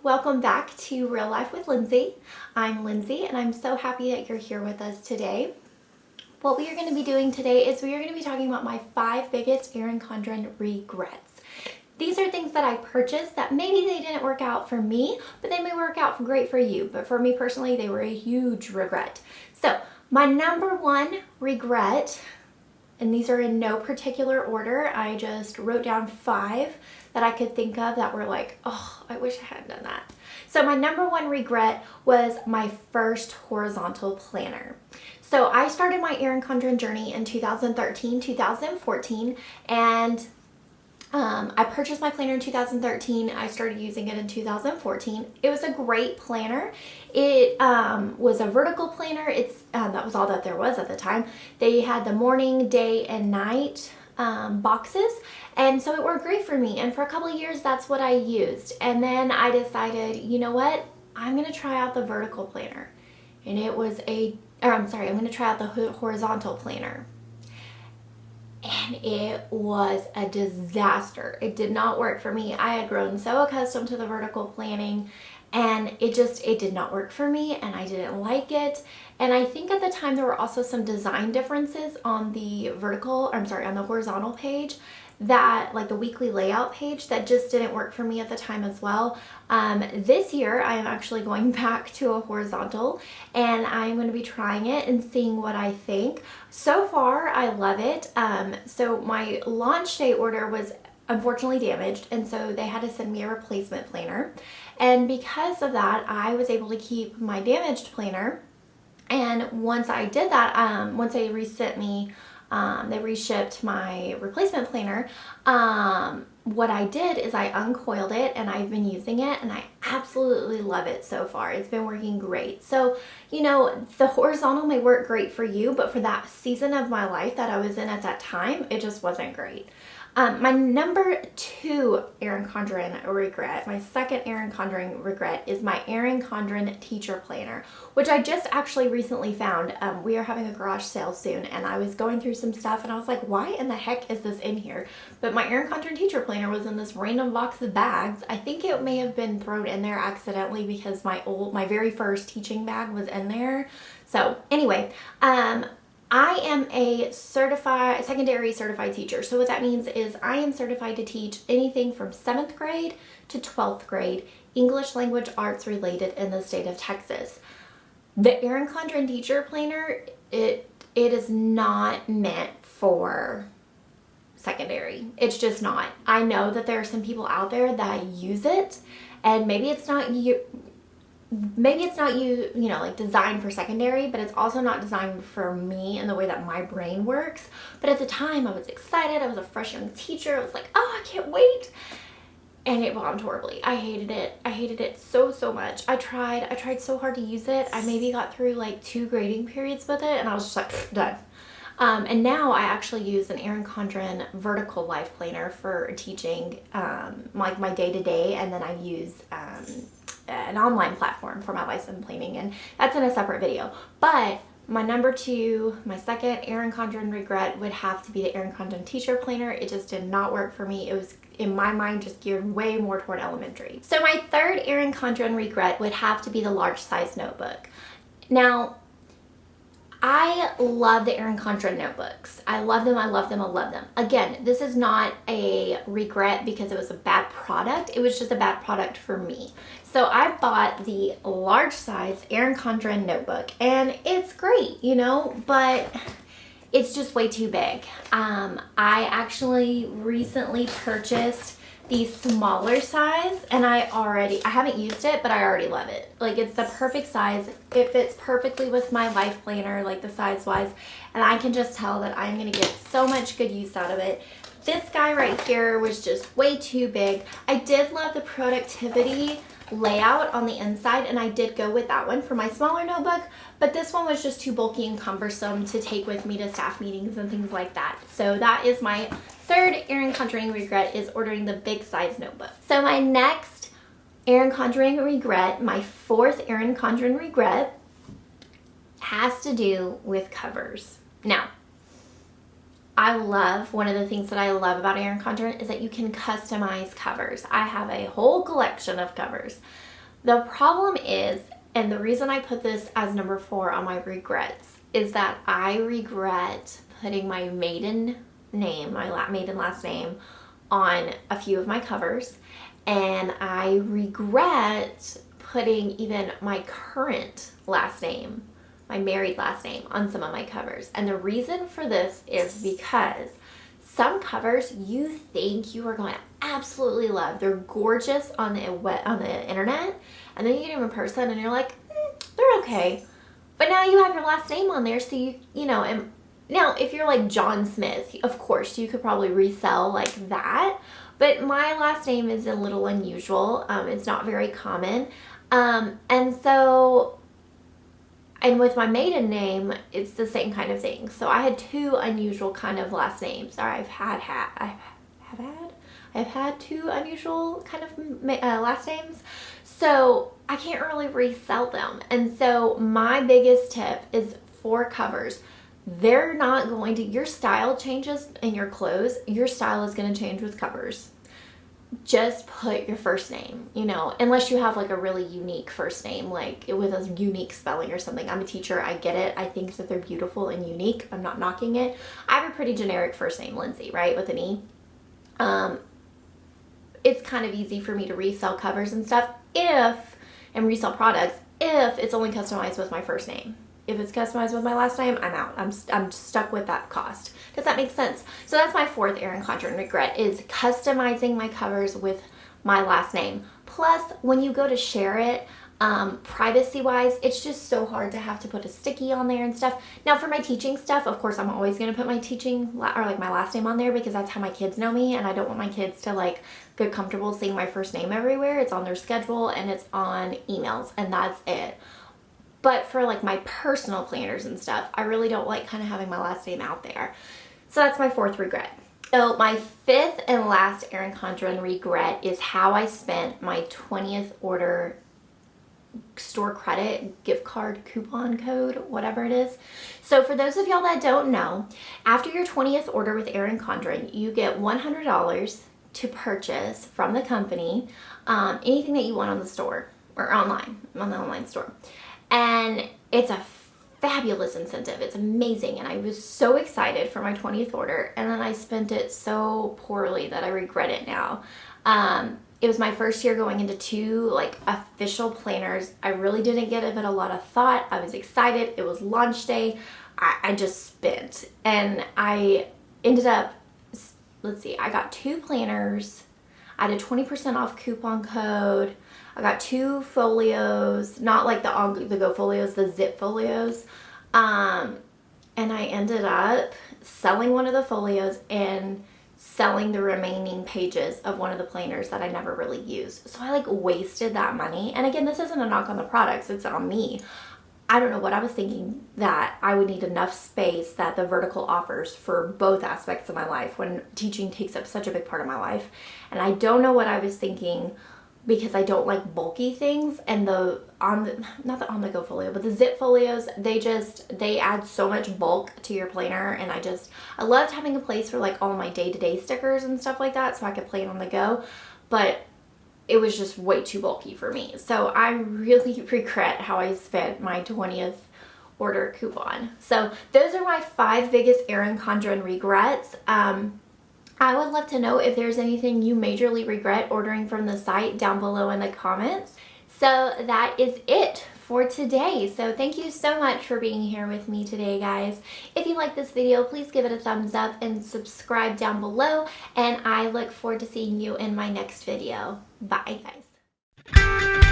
welcome back to Real Life with Lindsay. I'm Lindsay and I'm so happy that you're here with us today. What we are going to be doing today is we are going to be talking about my 5 biggest Erin Condren regrets. These are things that I purchased that maybe they didn't work out for me, but they may work out great for you. But for me personally, they were a huge regret. So my number 1 regret, and these are in no particular order, I just wrote down 5 that I could think of that were like, oh, I wish I hadn't done that. So my number 1 regret was my first horizontal planner. So I started my Erin Condren journey in 2013, 2014, and I purchased my planner in 2013. I started using it in 2014. It was a great planner. It was a vertical planner. That was all that there was at the time. They had the morning, day, and night boxes, and so it worked great for me. And for a couple of years, that's what I used. And then I decided, you know what? I'm going to try out the vertical planner. And I'm going to try out the horizontal planner. And it was a disaster. It did not work for me. I had grown so accustomed to the vertical planning, and it did not work for me, and I didn't like it. And I think at the time there were also some design differences on the on the horizontal page, that like the weekly layout page, that just didn't work for me at the time as well. This year I am actually going back to a horizontal, and I'm going to be trying it and seeing what I think. So far I love it. So my launch day order was unfortunately damaged, and so they had to send me a replacement planner. And because of that, I was able to keep my damaged planner. And once I did that, once they resent me, they reshipped my replacement planner. What I did is I uncoiled it, and I've been using it, and I absolutely love it so far. It's been working great. So, the horizontal may work great for you, but for that season of my life that I was in at that time, it just wasn't great. My number 2 Erin Condren regret, my second Erin Condren regret, is my Erin Condren teacher planner, which I just actually recently found. We are having a garage sale soon, and I was going through some stuff, and I was like, why in the heck is this in here? But my Erin Condren teacher planner was in this random box of bags. I think it may have been thrown in there accidentally because my very first teaching bag was in there. So anyway, I am a secondary certified teacher. So what that means is I am certified to teach anything from 7th grade to 12th grade, English language arts related in the state of Texas. The Erin Condren teacher planner, it is not meant for secondary. It's just not. I know that there are some people out there that use it, and maybe it's not like designed for secondary, but it's also not designed for me in the way that my brain works. But at the time I was excited. I was a fresh young teacher. I was like, oh, I can't wait. And it bombed horribly. I hated it. I hated it so much. I tried so hard to use it. I maybe got through like 2 grading periods with it, and I was just like, done. And now I actually use an Erin Condren vertical life planner for teaching like my day-to-day, and then I use an online platform for my lesson planning, and that's in a separate video. But my number 2, my second Erin Condren regret would have to be the Erin Condren teacher planner. It just did not work for me. It was, in my mind, just geared way more toward elementary. So my third Erin Condren regret would have to be the large size notebook. Now, I love the Erin Condren notebooks. I love them, I love them, I love them. Again, this is not a regret because it was a bad product. It was just a bad product for me. So I bought the large size Erin Condren notebook, and it's great, but it's just way too big. I actually recently purchased the smaller size, and I haven't used it, but I already love it. Like, it's the perfect size. It fits perfectly with my life planner, like the size wise, and I can just tell that I'm gonna get so much good use out of it. This guy right here was just way too big. I did love the productivity layout on the inside, and I did go with that one for my smaller notebook, but this one was just too bulky and cumbersome to take with me to staff meetings and things like that. So that is my third Erin Condren regret, is ordering the big size notebook. So my next Erin Condren regret, my fourth Erin Condren regret, has to do with covers. Now, one of the things that I love about Erin Condren is that you can customize covers. I have a whole collection of covers. The problem is, and the reason I put this as number 4 on my regrets, is that I regret putting my maiden name, my maiden last name, on a few of my covers, and I regret putting even my current last name, my married last name, on some of my covers. And the reason for this is because some covers you think you are going to absolutely love. They're gorgeous on the internet, and then you get them in person and you're like, they're okay. But now you have your last name on there, so you know, and now if you're like John Smith, of course you could probably resell like that. But my last name is a little unusual. It's not very common. And so, and with my maiden name, it's the same kind of thing. So I had 2 unusual kind of last names. Or I've had 2 unusual kind of last names. So I can't really resell them. And so my biggest tip is for covers. They're not going to, your style changes in your clothes. Your style is going to change with covers. Just put your first name, you know, unless you have like a really unique first name, like with a unique spelling or something. I'm a teacher, I get it. I think that they're beautiful and unique. I'm not knocking it. I have a pretty generic first name, Lindsay, right, with an E. It's kind of easy for me to resell covers and stuff and resell products if it's only customized with my first name. If it's customized with my last name, I'm out. I'm stuck with that cost. Does that make sense? So that's my 4th Erin Condren regret, is customizing my covers with my last name. Plus, when you go to share it, privacy-wise, it's just so hard to have to put a sticky on there and stuff. Now, for my teaching stuff, of course, I'm always going to put my teaching or like my last name on there because that's how my kids know me, and I don't want my kids to like get comfortable seeing my first name everywhere. It's on their schedule and it's on emails, and that's it. But for like my personal planners and stuff, I really don't like kind of having my last name out there. So that's my 4th regret. So my 5th and last Erin Condren regret is how I spent my 20th order store credit, gift card, coupon code, whatever it is. So for those of y'all that don't know, after your 20th order with Erin Condren, you get $100 to purchase from the company anything that you want on the store or online, on the online store. And it's a fabulous incentive. It's amazing. And I was so excited for my 20th order. And then I spent it so poorly that I regret it now. It was my first year going into 2 like official planners. I really didn't give it a lot of thought. I was excited. It was launch day. I just spent. And I ended up, let's see, I got 2 planners. I had a 20% off coupon code. I got 2 folios, not like the Go folios, the zip folios. And I ended up selling one of the folios and selling the remaining pages of one of the planners that I never really used. So I like wasted that money. And again, this isn't a knock on the products, it's on me. I don't know what I was thinking, that I would need enough space that the vertical offers for both aspects of my life when teaching takes up such a big part of my life. And I don't know what I was thinking, because I don't like bulky things, and not the on-the-go folio, but the zip folios, they add so much bulk to your planner, and I loved having a place for like all of my day-to-day stickers and stuff like that so I could plan on the go, but it was just way too bulky for me. So I really regret how I spent my 20th order coupon. So those are my 5 biggest Erin Condren regrets. I would love to know if there's anything you majorly regret ordering from the site down below in the comments. So that is it for today. So thank you so much for being here with me today, guys. If you like this video, please give it a thumbs up and subscribe down below. And I look forward to seeing you in my next video. Bye, guys.